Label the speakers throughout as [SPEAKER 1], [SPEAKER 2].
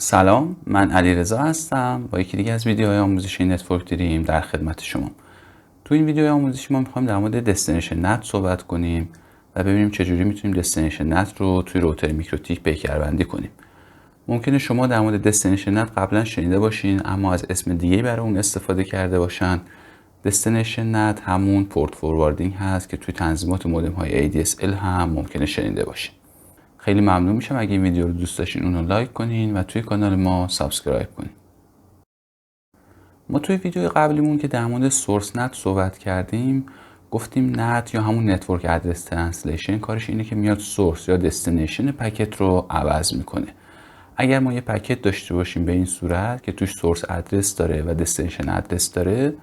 [SPEAKER 1] سلام، من علیرضا هستم. با یکی دیگه از ویدیوهای آموزشی نتورک دریم در خدمت شما. تو این ویدیوی آموزشی ما میخوایم در مورد دستینیشن نت صحبت کنیم و ببینیم چجوری میتونیم دستینیشن نت رو توی روتر میکروتیک پیکربندی کنیم. ممکنه شما در مورد دستینیشن نت قبلا شنیده باشین اما از اسم دیگه برای اون استفاده کرده باشن. دستینیشن نت همون پورت فورواردینگ هست که توی تنظیمات مودم های ADSL هم ممکنه شنیده باشین. خیلی ممنون میشم اگه این ویدیو رو دوست داشتین اون رو لایک کنین و توی کانال ما سابسکرایب کنین. ما توی ویدیو قبلیمون که در مورد سورس نت صحبت کردیم گفتیم نت یا همون نتورک ادرس ترنسلیشن کارش اینه که میاد سورس یا دستینیشن پکت رو عوض میکنه. اگر ما یه پکت داشته باشیم به این صورت که توش سورس ادرس داره و دستینیشن ادرس داره،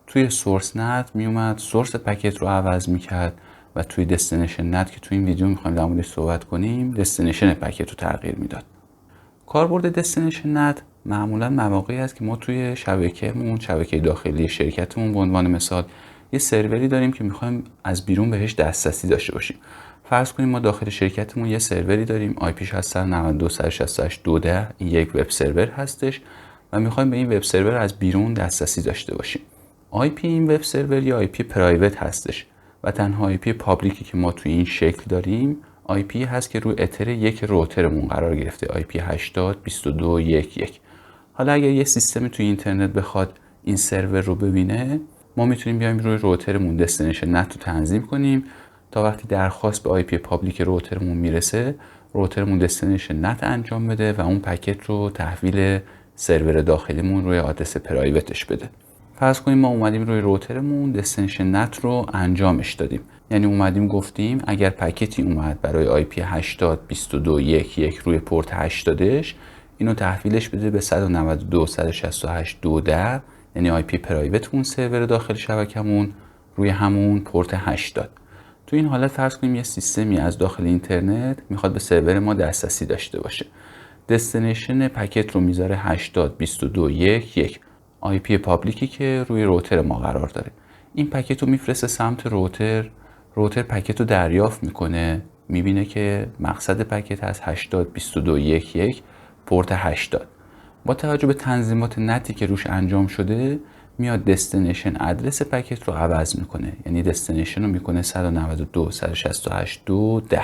[SPEAKER 1] توی سورس نت میومد سورس پکت رو عوض میکرد و توی دستینیشن نت که توی این ویدیو میخوایم در موردش صحبت کنیم دستینیشن پکت رو تغییر میداد. کاربرد دستینیشن نت معمولا مواقعی است که ما توی شبکه داخلی شرکتمون به عنوان مثال یه سروری داریم که میخوایم از بیرون بهش دسترسی داشته باشیم. فرض کنیم ما داخل شرکتمون یه سروری داریم، آی پیش هست 192.168.2.10، این یک وب سرور هستش و میخوایم به این وب سرور از بیرون دسترسی داشته باشیم. آی پی این وب سرور یا آی پی پرایوت هستش و تنها آی پی پابلیکی که ما توی این شکل داریم آی پی هست که روی اتر یک روترمون قرار گرفته، آی پی 80.22.1.1. حالا اگر یه سیستم توی اینترنت بخواد این سرور رو ببینه، ما میتونیم بیایم روی روترمون دستینیشن نت رو تنظیم کنیم تا وقتی درخواست به آی پی پابلیک روترمون میرسه، روترمون دستینیشن نت انجام بده و اون پکت رو تحویل سرور داخلیمون روی آدرس پرایوتش بده. فرض کنیم ما اومدیم روی روترمون دستینیشن نت رو انجامش دادیم، یعنی اومدیم گفتیم اگر پکتی اومد برای آی پی 80.22.1.1 روی پورت 80ش اینو تحویلش بده به 192.168.2.10، یعنی آی پی پرایوتمون سرور داخل شبکمون روی همون پورت 80. تو این حالت فرض کنیم یه سیستمی از داخل اینترنت میخواد به سرور ما دسترسی داشته باشه. دستینیشن پکت رو میذاره 80.22.1.1، آی پی پابلیکی که روی روتر ما قرار داره. این پکت رو میفرسته سمت روتر پکت رو دریافت میکنه، میبینه که مقصد پکت هست 80.22.1.1 پورت 80. با توجه به تنظیمات نتی که روش انجام شده میاد دستینیشن ادرس پکت رو عوض میکنه، یعنی دستینیشن رو میکنه 192.168.2.10.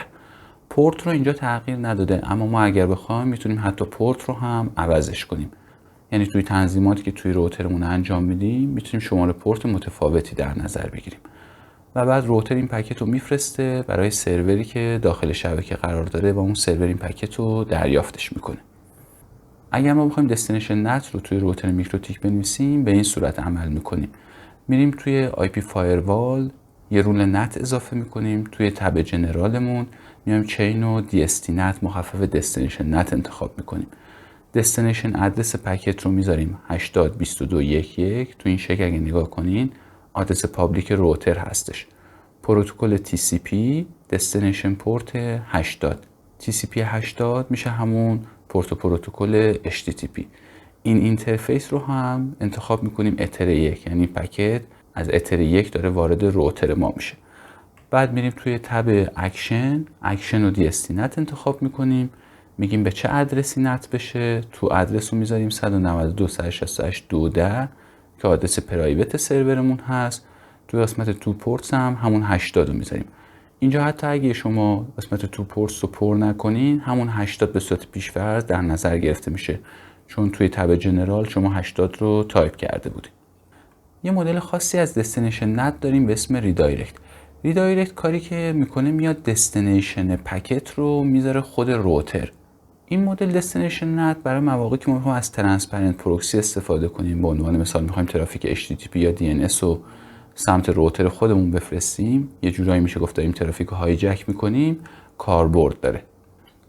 [SPEAKER 1] پورت رو اینجا تغییر نداده، اما ما اگر بخوایم میتونیم حتی پورت رو هم عوضش کنیم. یعنی توی تنظیماتی که توی روترمون انجام میدیم میتونیم شماره پورت متفاوتی در نظر بگیریم و بعد روتر این پکت رو میفرسته برای سروری که داخل شبکه قرار داره و اون سرور این پکت رو دریافتش میکنه. اگر ما بخوایم دستینیشن نت رو توی روتر میکروتیک بنویسیم به این صورت عمل میکنیم. میریم توی آی پی فایروال یه رول نت اضافه میکنیم، توی تب جنرالمون میایم چین و دی اس تی نت مخفف دستینیشن نت انتخاب میکنیم. دستینیشن ادرس پکت رو میذاریم 80.22.1.1. تو این شکل اگه نگاه کنین آدرس پابلیک روتر هستش. پروتکل TCP دستینیشن پورت 80. TCP 80 میشه همون پروتکل HTTP. این اینترفیس رو هم انتخاب میکنیم اتر 1، یعنی پکت از اتر 1 داره وارد روتر ما میشه. بعد میریم توی تب اکشن و دی اس تی نت انتخاب میکنیم، میگیم به چه ادرسی نت بشه. تو ادرس رو میذاریم 192.168.2.10 که آدرس پرایوت سرورمون هست. تو قسمت تو پورتس هم همون 80 رو میذاریم. اینجا حتی اگه شما قسمت تو پورتس رو پر نکنین همون 80 به صورت پیش‌فرض در نظر گرفته میشه، چون توی تب جنرال شما 80 رو تایپ کرده بودید. یه مدل خاصی از دستینیشن نت داریم به اسم ریدایرکت کاری که میکنه میاد دستینیشن پکت رو میذاره خود روتر. این مدل دستینیشن نت برای مواقعی که ما میخوایم از ترانسپرنت پروکسی استفاده کنیم، به عنوان مثال میخوایم ترافیک HTTP یا DNS رو سمت روتر خودمون بفرستیم، یه جورایی میشه گفت داریم ترافیک رو هایجک میکنیم، کاربرد داره.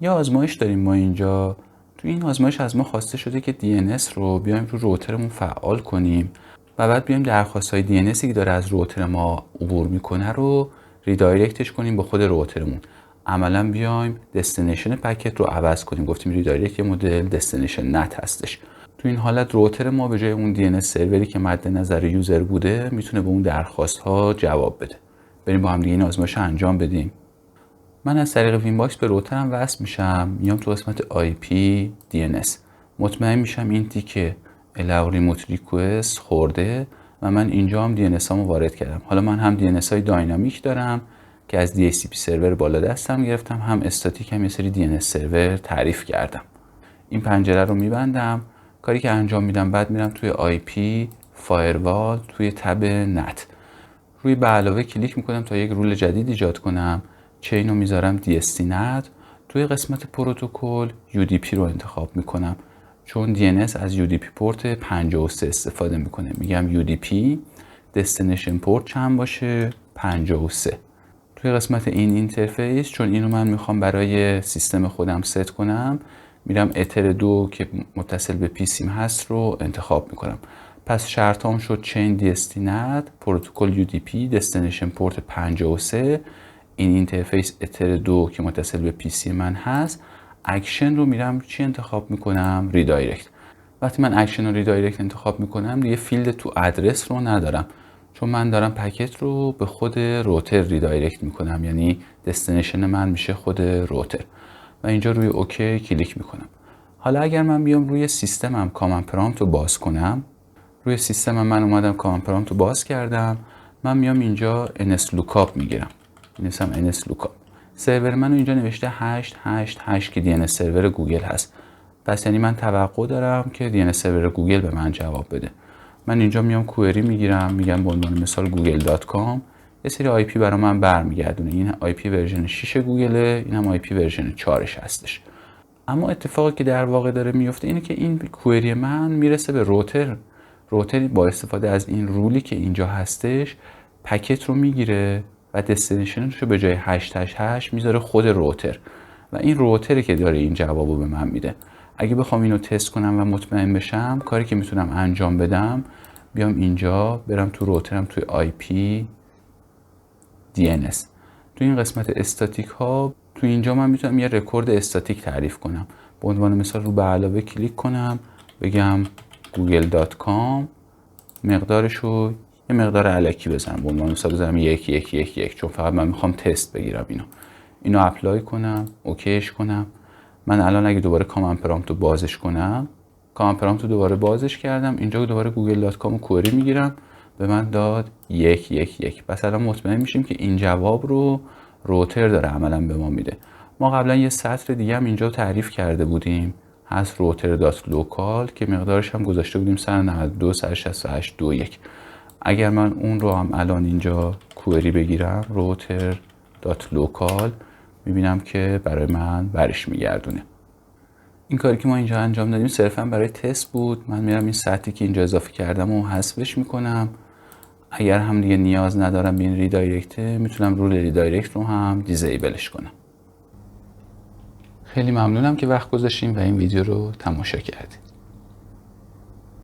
[SPEAKER 1] یا آزمایش داریم ما اینجا. تو این آزمایش از ما خواسته شده که DNS رو بیایم رو روترمون فعال کنیم و بعد بیایم درخواست‌های DNSی که داره از روتر ما عبور میکنه رو ریدایرکتش کنیم به خود روترمون. عملا بیایم دستینیشن پکت رو عوض کنیم. گفتیم ریدایرکت یه مدل دستینیشن نت هستش. تو این حالت روتر ما به جای اون DNS سروری که مد نظر یوزر بوده میتونه به اون درخواست ها جواب بده. بریم با هم دیگه این آزمایش رو انجام بدیم. من از طریق وین باکس به روترم وصل میشم، میام تو قسمت IP DNS مطمئن میشم این تیکه allow remote request خورده و من اینجا هم DNS هامو وارد کردم. حالا من هم DNS های داینامیک دارم که از DHCP سرور بالا دستم گرفتم، هم استاتیک هم یه سری DNS سرور تعریف کردم. این پنجره رو میبندم. کاری که انجام میدم بعد میرم توی IP فایروال توی تب نت روی به علاوه کلیک میکنم تا یک رول جدید ایجاد کنم. چین رو میذارم DST نت. توی قسمت پروتکل UDP رو انتخاب میکنم چون DNS از UDP پورت 53 استفاده میکنه. میگم UDP دستینیشن پورت چند باشه؟ 53. توی قسمت این اینترفیس چون اینو من میخوام برای سیستم خودم ست کنم میرم اتر 2 که متصل به پیسیم هست رو انتخاب میکنم. پس شرطام شد چین DST نت، پروتکل UDP، دستینیشن پورت 53، این اینترفیس اتر 2 که متصل به پیسی من هست. اکشن رو میرم چی انتخاب میکنم؟ ریدایرکت. وقتی من اکشن رو ریدایرکت انتخاب میکنم دیگه فیلد تو ادرس رو ندارم چون من دارم پکت رو به خود روتر ریدایرکت میکنم، یعنی دستینیشن من میشه خود روتر و اینجا روی اوکی کلیک میکنم. حالا اگر من بیام روی سیستمم کامند پرامپت رو باز کنم، روی سیستم من اومدم کامند پرامپت رو باز کردم، من میام اینجا nslookup میگیرم، می‌نویسم nslookup. سرور منو اینجا نوشته 888 که DNS سرور گوگل هست. پس یعنی من توقع دارم که DNS سرور گوگل به من جواب بده. من اینجا میام کوئری میگیرم، میگم به عنوان مثال google.com، یه سری آی پی برای من برمیگردونه. این آی پی ورژن 6 گوگله، اینم آی پی ورژن 4ش هستش. اما اتفاقی که در واقع داره میفته اینه که این کوئری من میرسه به روتر با استفاده از این رولی که اینجا هستش پکت رو میگیره و دستینیشنش رو به جای 888 میذاره خود روتر و این روتره که داره این جوابو به من میده. اگه بخوام اینو تست کنم و مطمئن بشم، کاری که میتونم انجام بدم بیام اینجا برم تو روترم توی IP DNS تو این قسمت استاتیک ها، تو اینجا من میتونم یه رکورد استاتیک تعریف کنم. به عنوان مثال رو به علاوه کلیک کنم، بگم google.com، مقدارش رو یه مقدار الکی بزنم، به عنوان مثال بزنم 1111 چون فقط من میخوام تست بگیرم. اینو اپلای کنم، اوکیش کنم. من الان اگه دوباره کامند پرامپت رو بازش کنم، کامند پرامپت رو دوباره بازش کردم، اینجا دوباره google.com رو کوئری میگیرم، به من داد 111. پس الان مطمئن میشیم که این جواب رو روتر داره عملا به ما میده. ما قبلا یه سطر دیگه هم اینجا تعریف کرده بودیم، هست router.local که مقدارش هم گذاشته بودیم 192.168.2.1. اگر من اون رو هم الان اینجا کوئری بگیرم router.local میبینم که برای من برش میگردونه. این کاری که ما اینجا انجام دادیم صرفا برای تست بود. من میرم این سطحی که اینجا اضافه کردم و حذفش میکنم. اگر هم دیگه نیاز ندارم به این ریدایرکت، میتونم رول ریدایرکت رو هم دیزیبلش کنم. خیلی ممنونم که وقت گذاشتیم و این ویدیو رو تماشا کردید.